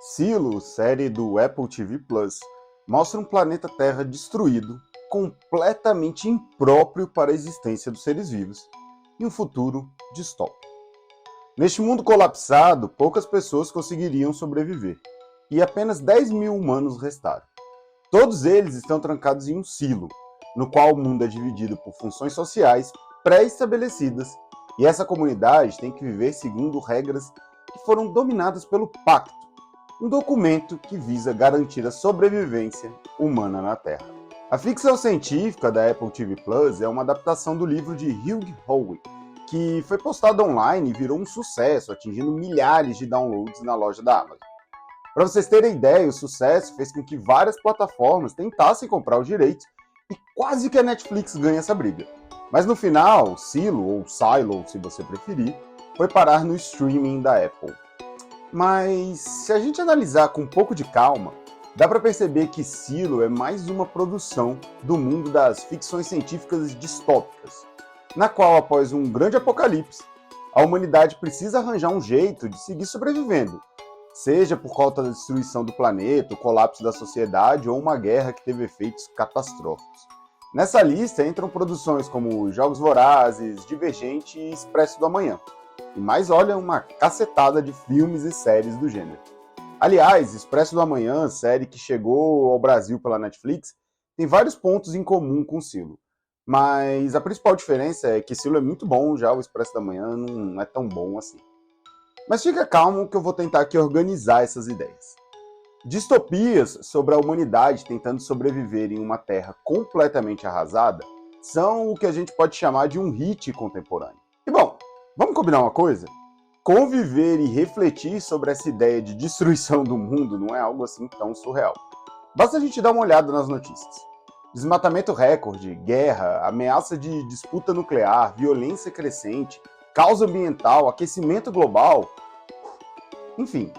Silo, série do Apple TV Plus, mostra um planeta Terra destruído, completamente impróprio para a existência dos seres vivos, e um futuro distópico. Neste mundo colapsado, poucas pessoas conseguiriam sobreviver, e apenas 10 mil humanos restaram. Todos eles estão trancados em um silo, no qual o mundo é dividido por funções sociais pré-estabelecidas, e essa comunidade tem que viver segundo regras que foram dominadas pelo Pacto, um documento que visa garantir a sobrevivência humana na Terra. A ficção científica da Apple TV Plus é uma adaptação do livro de Hugh Howey, que foi postado online e virou um sucesso, atingindo milhares de downloads na loja da Amazon. Para vocês terem ideia, o sucesso fez com que várias plataformas tentassem comprar os direitos e quase que a Netflix ganha essa briga. Mas no final, Silo, ou Silo se você preferir, foi parar no streaming da Apple. Mas se a gente analisar com um pouco de calma, dá para perceber que Silo é mais uma produção do mundo das ficções científicas distópicas, na qual, após um grande apocalipse, a humanidade precisa arranjar um jeito de seguir sobrevivendo, seja por conta da destruição do planeta, o colapso da sociedade ou uma guerra que teve efeitos catastróficos. Nessa lista entram produções como Jogos Vorazes, Divergente e Expresso do Amanhã. E mais olha, uma cacetada de filmes e séries do gênero. Aliás, Expresso do Amanhã, série que chegou ao Brasil pela Netflix, tem vários pontos em comum com Silo. Mas a principal diferença é que Silo é muito bom, já o Expresso da Manhã não é tão bom assim. Mas fica calmo que eu vou tentar aqui organizar essas ideias. Distopias sobre a humanidade tentando sobreviver em uma terra completamente arrasada são o que a gente pode chamar de um hit contemporâneo. E bom, vamos combinar uma coisa? Conviver e refletir sobre essa ideia de destruição do mundo não é algo assim tão surreal. Basta a gente dar uma olhada nas notícias. Desmatamento recorde, guerra, ameaça de disputa nuclear, violência crescente, caos ambiental, aquecimento global. Enfim,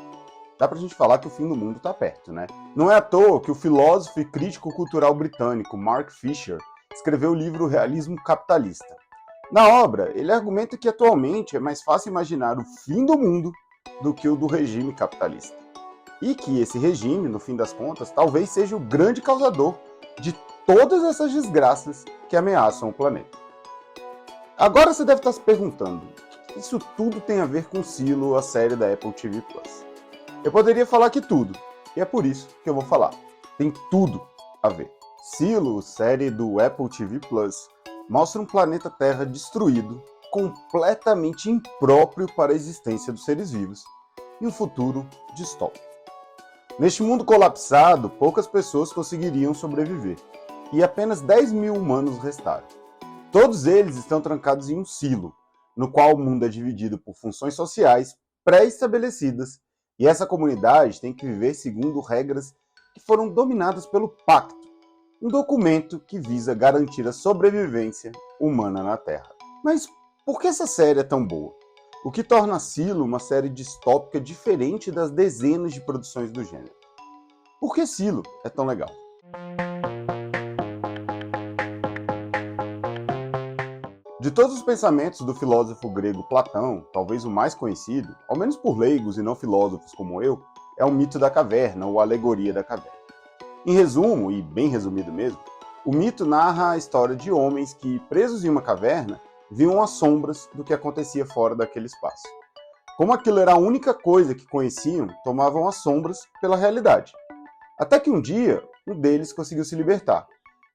dá pra gente falar que o fim do mundo tá perto, né? Não é à toa que o filósofo e crítico cultural britânico Mark Fisher escreveu o livro Realismo Capitalista. Na obra, ele argumenta que atualmente é mais fácil imaginar o fim do mundo do que o do regime capitalista. E que esse regime, no fim das contas, talvez seja o grande causador de todas essas desgraças que ameaçam o planeta. Agora você deve estar se perguntando, o que isso tudo tem a ver com Silo, a série da Apple TV Plus? Eu poderia falar que tudo, e é por isso que eu vou falar. Tem tudo a ver. Silo, série do Apple TV Plus, mostra um planeta Terra destruído, completamente impróprio para a existência dos seres vivos, e um futuro distópico. Neste mundo colapsado, poucas pessoas conseguiriam sobreviver, e apenas 10 mil humanos restaram. Todos eles estão trancados em um silo, no qual o mundo é dividido por funções sociais pré-estabelecidas, e essa comunidade tem que viver segundo regras que foram dominadas pelo Pacto, um documento que visa garantir a sobrevivência humana na Terra. Mas por que essa série é tão boa? O que torna Silo uma série distópica diferente das dezenas de produções do gênero? Por que Silo é tão legal? De todos os pensamentos do filósofo grego Platão, talvez o mais conhecido, ao menos por leigos e não filósofos como eu, é o mito da caverna ou a alegoria da caverna. Em resumo, e bem resumido mesmo, o mito narra a história de homens que, presos em uma caverna, viam as sombras do que acontecia fora daquele espaço. Como aquilo era a única coisa que conheciam, tomavam as sombras pela realidade. Até que um dia, um deles conseguiu se libertar.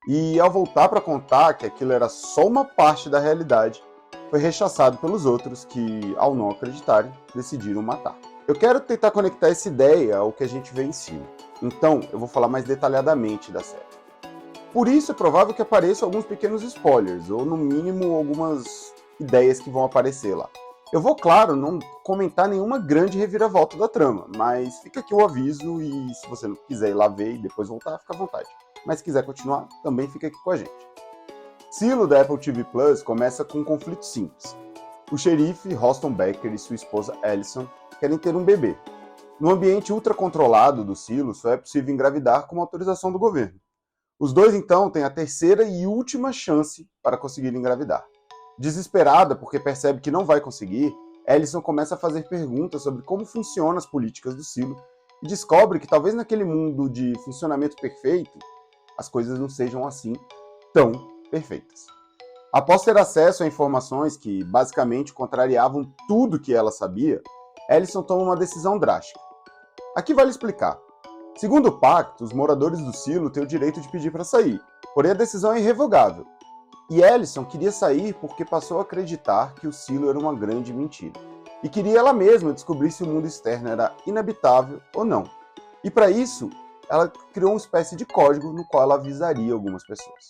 E ao voltar para contar que aquilo era só uma parte da realidade, foi rechaçado pelos outros que, ao não acreditarem, decidiram matar. Eu quero tentar conectar essa ideia ao que a gente vê em cima. Então, eu vou falar mais detalhadamente da série. Por isso, é provável que apareçam alguns pequenos spoilers, ou no mínimo algumas ideias que vão aparecer lá. Eu vou, claro, não comentar nenhuma grande reviravolta da trama, mas fica aqui o aviso e se você não quiser ir lá ver e depois voltar, fica à vontade. Mas se quiser continuar, também fica aqui com a gente. Silo da Apple TV Plus começa com um conflito simples. O xerife Hoston Becker e sua esposa Allison querem ter um bebê. No ambiente ultracontrolado do Silo, só é possível engravidar com autorização do governo. Os dois, então, têm a terceira e última chance para conseguir engravidar. Desesperada porque percebe que não vai conseguir, Allison começa a fazer perguntas sobre como funcionam as políticas do Silo e descobre que talvez naquele mundo de funcionamento perfeito, as coisas não sejam assim tão perfeitas. Após ter acesso a informações que basicamente contrariavam tudo que ela sabia, Ellison toma uma decisão drástica. Aqui vale explicar. Segundo o pacto, os moradores do silo têm o direito de pedir para sair, porém a decisão é irrevogável. E Ellison queria sair porque passou a acreditar que o silo era uma grande mentira. E queria ela mesma descobrir se o mundo externo era inabitável ou não. E para isso, ela criou uma espécie de código no qual ela avisaria algumas pessoas.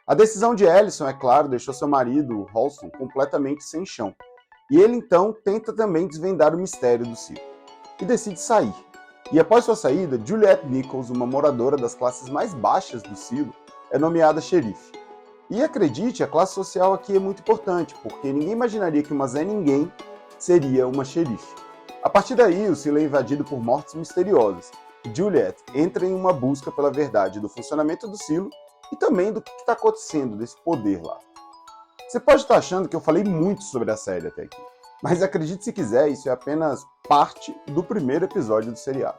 A decisão de Ellison, é claro, deixou seu marido, Halston, completamente sem chão. E ele então tenta também desvendar o mistério do silo. E decide sair. E após sua saída, Juliette Nichols, uma moradora das classes mais baixas do silo, é nomeada xerife. E acredite, a classe social aqui é muito importante, porque ninguém imaginaria que uma Zé Ninguém seria uma xerife. A partir daí, o silo é invadido por mortes misteriosas. E Juliette entra em uma busca pela verdade do funcionamento do silo e também do que está acontecendo, desse poder lá. Você pode estar achando que eu falei muito sobre a série até aqui, mas acredite se quiser, isso é apenas parte do primeiro episódio do seriado.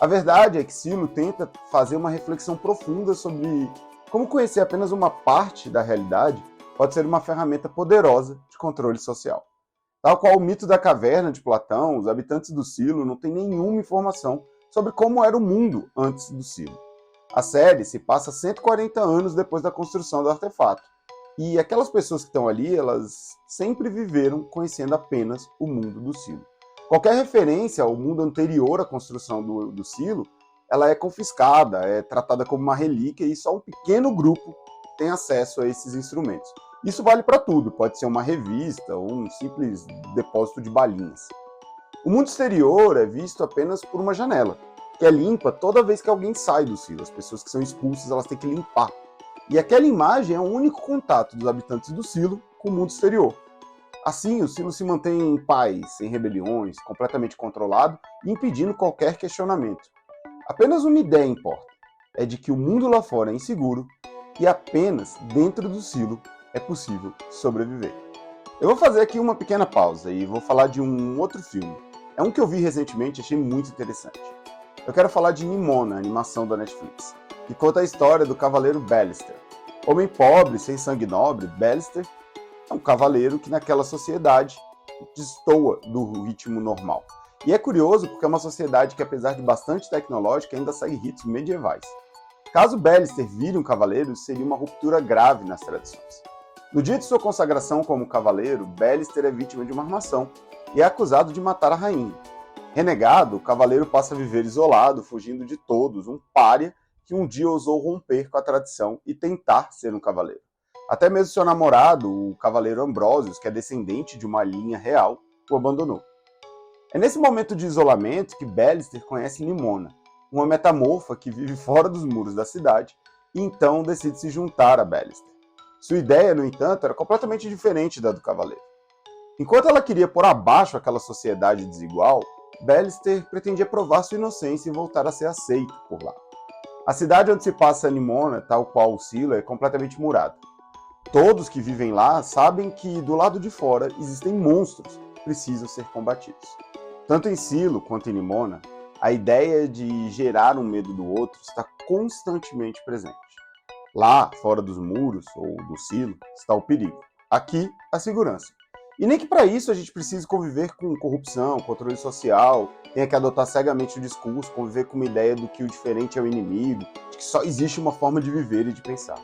A verdade é que Silo tenta fazer uma reflexão profunda sobre como conhecer apenas uma parte da realidade pode ser uma ferramenta poderosa de controle social. Tal qual o mito da caverna de Platão, os habitantes do Silo não têm nenhuma informação sobre como era o mundo antes do Silo. A série se passa 140 anos depois da construção do artefato. E aquelas pessoas que estão ali, elas sempre viveram conhecendo apenas o mundo do Silo. Qualquer referência ao mundo anterior à construção do Silo, ela é confiscada, é tratada como uma relíquia e só um pequeno grupo tem acesso a esses instrumentos. Isso vale para tudo, pode ser uma revista ou um simples depósito de balinhas. O mundo exterior é visto apenas por uma janela, que é limpa toda vez que alguém sai do silo. As pessoas que são expulsas, elas têm que limpar. E aquela imagem é o único contato dos habitantes do silo com o mundo exterior. Assim, o silo se mantém em paz, sem rebeliões, completamente controlado e impedindo qualquer questionamento. Apenas uma ideia importa, é de que o mundo lá fora é inseguro e apenas dentro do silo é possível sobreviver. Eu vou fazer aqui uma pequena pausa e vou falar de um outro filme. É um que eu vi recentemente e achei muito interessante. Eu quero falar de Nimona, a animação da Netflix, que conta a história do cavaleiro Ballister. Homem pobre, sem sangue nobre, Ballister é um cavaleiro que naquela sociedade destoa do ritmo normal. E é curioso porque é uma sociedade que, apesar de bastante tecnológica, ainda segue ritos medievais. Caso Ballister vire um cavaleiro, seria uma ruptura grave nas tradições. No dia de sua consagração como cavaleiro, Ballister é vítima de uma armação e é acusado de matar a rainha. Renegado, o cavaleiro passa a viver isolado, fugindo de todos, um pária que um dia ousou romper com a tradição e tentar ser um cavaleiro. Até mesmo seu namorado, o cavaleiro Ambrosius, que é descendente de uma linha real, o abandonou. É nesse momento de isolamento que Ballister conhece Nimona, uma metamorfa que vive fora dos muros da cidade e então decide se juntar a Ballister. Sua ideia, no entanto, era completamente diferente da do cavaleiro. Enquanto ela queria pôr abaixo aquela sociedade desigual, Ballister pretendia provar sua inocência e voltar a ser aceito por lá. A cidade onde se passa Nimona, tal qual o Silo, é completamente murada. Todos que vivem lá sabem que do lado de fora existem monstros que precisam ser combatidos. Tanto em Silo quanto em Nimona, a ideia de gerar um medo do outro está constantemente presente. Lá, fora dos muros ou do silo, está o perigo. Aqui, a segurança. E nem que para isso a gente precise conviver com corrupção, controle social, tenha que adotar cegamente o discurso, conviver com uma ideia do que o diferente é o inimigo, de que só existe uma forma de viver e de pensar.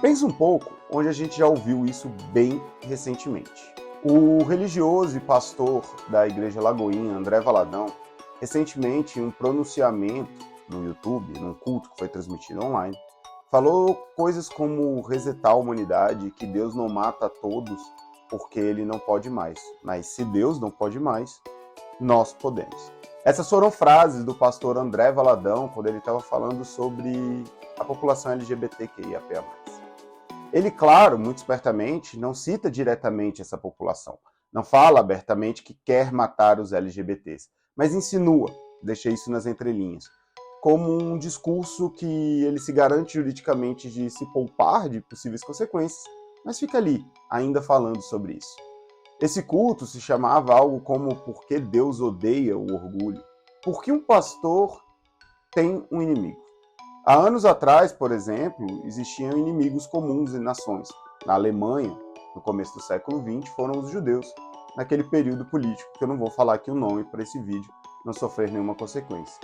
Pensa um pouco onde a gente já ouviu isso bem recentemente. O religioso e pastor da Igreja Lagoinha, André Valadão, recentemente, em um pronunciamento no YouTube, num culto que foi transmitido online, falou coisas como resetar a humanidade, que Deus não mata a todos porque ele não pode mais. Mas se Deus não pode mais, nós podemos. Essas foram frases do pastor André Valadão quando ele estava falando sobre a população LGBTQIAP+. Ele, claro, muito espertamente, não cita diretamente essa população. Não fala abertamente que quer matar os LGBTs, mas insinua, deixa isso nas entrelinhas, como um discurso que ele se garante juridicamente de se poupar de possíveis consequências, mas fica ali, ainda falando sobre isso. Esse culto se chamava algo como Por que Deus odeia o orgulho? por que um pastor tem um inimigo? Há anos atrás, por exemplo, existiam inimigos comuns em nações. Na Alemanha, no começo do século XX, foram os judeus, naquele período político, que eu não vou falar aqui o nome para esse vídeo não sofrer nenhuma consequência.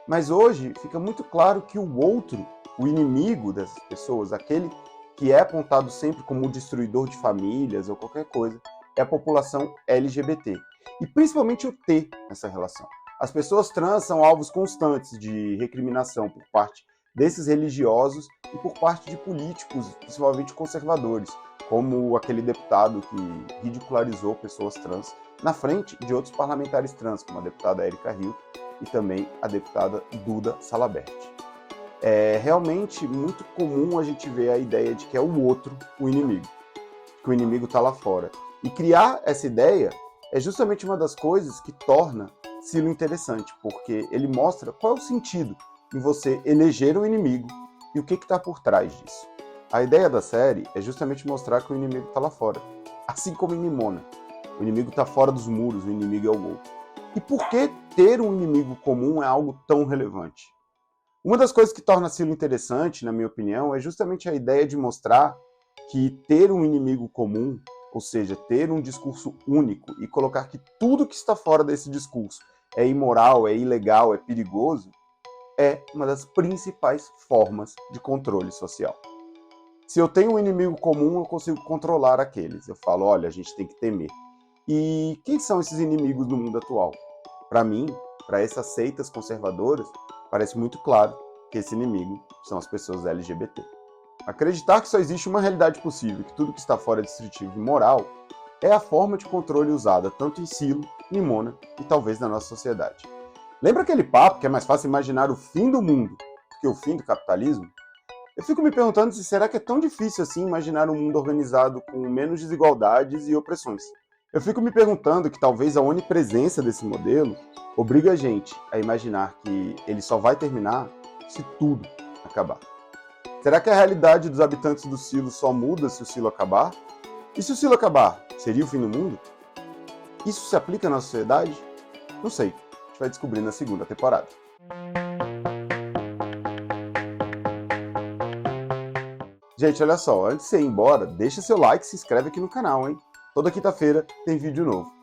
Mas hoje fica muito claro que o outro, o inimigo dessas pessoas, aquele que é apontado sempre como o destruidor de famílias ou qualquer coisa, é a população LGBT. E principalmente o T nessa relação. As pessoas trans são alvos constantes de recriminação por parte desses religiosos e por parte de políticos, principalmente conservadores, como aquele deputado que ridicularizou pessoas trans na frente de outros parlamentares trans, como a deputada Érica Hilton e também a deputada Duda Salabert. É realmente muito comum a gente ver a ideia de que é o outro o inimigo, que o inimigo está lá fora. E criar essa ideia é justamente uma das coisas que torna Silo interessante, porque ele mostra qual é o sentido em você eleger um inimigo e o que está por trás disso. A ideia da série é justamente mostrar que o inimigo está lá fora, assim como em Nimona. O inimigo está fora dos muros, o inimigo é o outro. E por que ter um inimigo comum é algo tão relevante? Uma das coisas que torna Silo interessante, na minha opinião, é justamente a ideia de mostrar que ter um inimigo comum, ou seja, ter um discurso único e colocar que tudo que está fora desse discurso é imoral, é ilegal, é perigoso, é uma das principais formas de controle social. Se eu tenho um inimigo comum, eu consigo controlar aqueles. Eu falo, olha, a gente tem que temer. E quem são esses inimigos no mundo atual? Para mim, para essas seitas conservadoras, parece muito claro que esse inimigo são as pessoas LGBT. Acreditar que só existe uma realidade possível, que tudo que está fora é destrutivo e moral, é a forma de controle usada tanto em Silo, Nimona e talvez na nossa sociedade. Lembra aquele papo que é mais fácil imaginar o fim do mundo do que o fim do capitalismo? Eu fico me perguntando se será que é tão difícil assim imaginar um mundo organizado com menos desigualdades e opressões. Eu fico me perguntando que talvez a onipresença desse modelo obriga a gente a imaginar que ele só vai terminar se tudo acabar. Será que a realidade dos habitantes do Silo só muda se o Silo acabar? E se o Silo acabar, seria o fim do mundo? Isso se aplica na sociedade? Não sei. A gente vai descobrir na segunda temporada. Gente, olha só, antes de você ir embora, deixa seu like e se inscreve aqui no canal, hein? Toda quinta-feira tem vídeo novo.